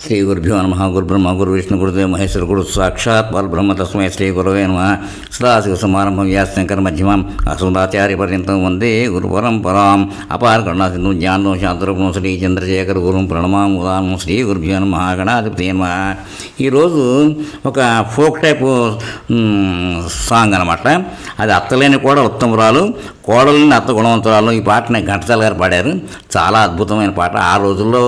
శ్రీ గురుభ్యో నమః. గురుబ్రహ్మ గురువిష్ణు గురుదేవ మహేశ్వర గురు సాక్షాత్ పరబ్రహ్మ తస్మై శ్రీ గురవే నమః. సదాశివ సమారంభం వ్యాసశంకర మధ్యమం అసుదాచార్య పర్యంతం వందే గురు పరంపరాం. అపార కరుణాసింధు జ్ఞానం శాంతరూపం శ్రీ చంద్రశేఖర గురుం ప్రణమాం ఉదానం. శ్రీ గురుభ్యో నమః. గణాధిపతి నమః. ఈరోజు ఒక ఫోక్ టైపు సాంగ్ అనమాట. అది అత్తలేని కోడలు ఉత్తమురాలు, కోడలని అత్త గుణవంతురాలు. ఈ పాటని ఘంటసాల గారు పాడారు. చాలా అద్భుతమైన పాట. ఆ రోజుల్లో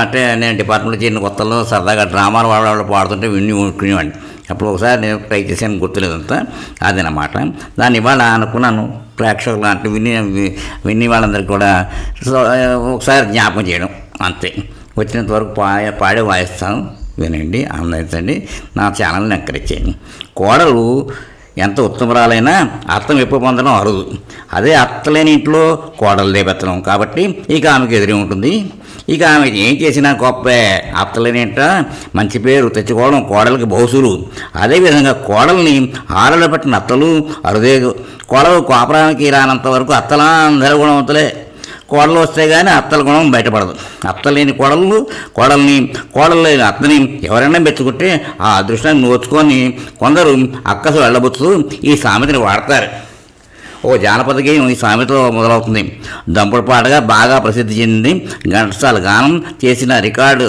అంటే నేను డిపార్ట్మెంట్ చేరిన కొత్తలో సరదాగా డ్రామాలు వాళ్ళు పాడుతుంటే వినేవాడిని. అప్పుడు ఒకసారి నేను ట్రై చేశాను, గుర్తులేదంతా. అదేనమాట. దాన్ని ఇవాళ అనుకున్నాను ప్రేక్షకులు అంటే విని వాళ్ళందరికీ కూడా ఒకసారి జ్ఞాపకం చేయడం అంతే. వచ్చినంత వరకు పాడే వాయిస్తాను, వినండి, ఆనందించండి. నా ఛానల్ని ఎంకరేజ్ చేయండి. కోడలు ఎంత ఉత్తమరాలైనా అర్థం ఎప్పుడు పొందడం అరుదు. అదే అత్తలేని ఇంట్లో కోడలు లేపెత్తడం కాబట్టి ఇక ఆమెకు ఎదురే ఉంటుంది. ఇక ఆమె ఏం చేసినా గొప్పే. అత్తలేని ఇంట మంచి పేరు తెచ్చుకోవడం కోడలికి బహుశులు. అదేవిధంగా కోడల్ని ఆరలు పెట్టిన అత్తలు అరుదే. కోడలు కోపరానికి రానంత వరకు అత్తలా అందరూ గుణవంతులే. కోడలు వస్తే కానీ అత్తల గుణం బయటపడదు. అత్తలేని కోడలు లేని అత్తని ఎవరైనా మెచ్చుకుంటే ఆ అదృష్టాన్ని నోచుకొని కొందరు అక్కసు వెళ్ళబుచ్చుతూ ఈ సామెతని వాడతారు. ఓ జానపద గేయం ఈ సామెతలో మొదలవుతుంది. దంపుడు పాటగా బాగా ప్రసిద్ధి చెందింది. ఘంటసాల గానం చేసిన రికార్డు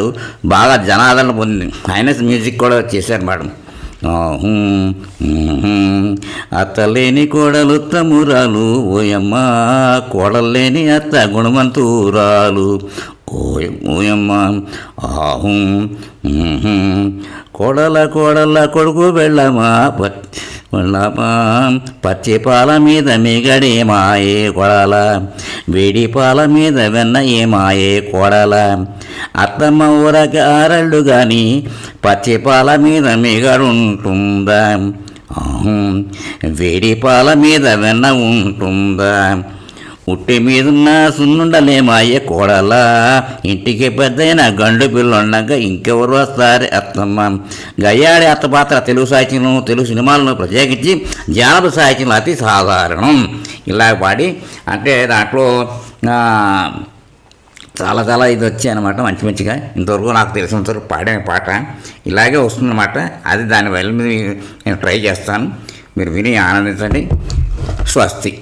బాగా జనాదరణ పొందింది. ఆయన మ్యూజిక్ కూడా చేశారు మేడం. అత్తలేని కోడలు తమురాలు, ఓయమ్మ కోడలేని అత్త గుణవంతురాలు, ఓయమ్మ ఆహు కోడల కొడుకు వెళ్ళమా పచ్చి పాల మీద మిగడే మాయే కొడల, వేడి పాల మీద వెన్న ఏ మాయే కొడల, అత్తమ్మ ఊరకి ఆరళ్ళు గాని పచ్చి పాల మీద మిగడుంటుందా, వేడి పాల మీద వెన్న ఉంటుందా, ఉట్టి మీదున్న సున్నుండలేమాయే కోడల, ఇంటికి పెద్దయిన గండు పిల్లలు ఉండగా ఇంకెవరు వస్తారు అత్తమ్మ. గయ్యాడి అత్త పాత్ర తెలుగు సాహిత్యంలో, తెలుగు సినిమాలను ప్రత్యేకించి జానపద సాహిత్యంలో అతి సాధారణం. ఇలా పాడి అంటే దాంట్లో చాలా ఇది వచ్చాయి అనమాట. మంచిగా ఇంతవరకు నాకు తెలిసినంతవరకు పాడిన పాట ఇలాగే వస్తుందన్నమాట. అది దానివల్ల నేను ట్రై చేస్తాను. మీరు విని ఆనందించండి. స్వస్తి.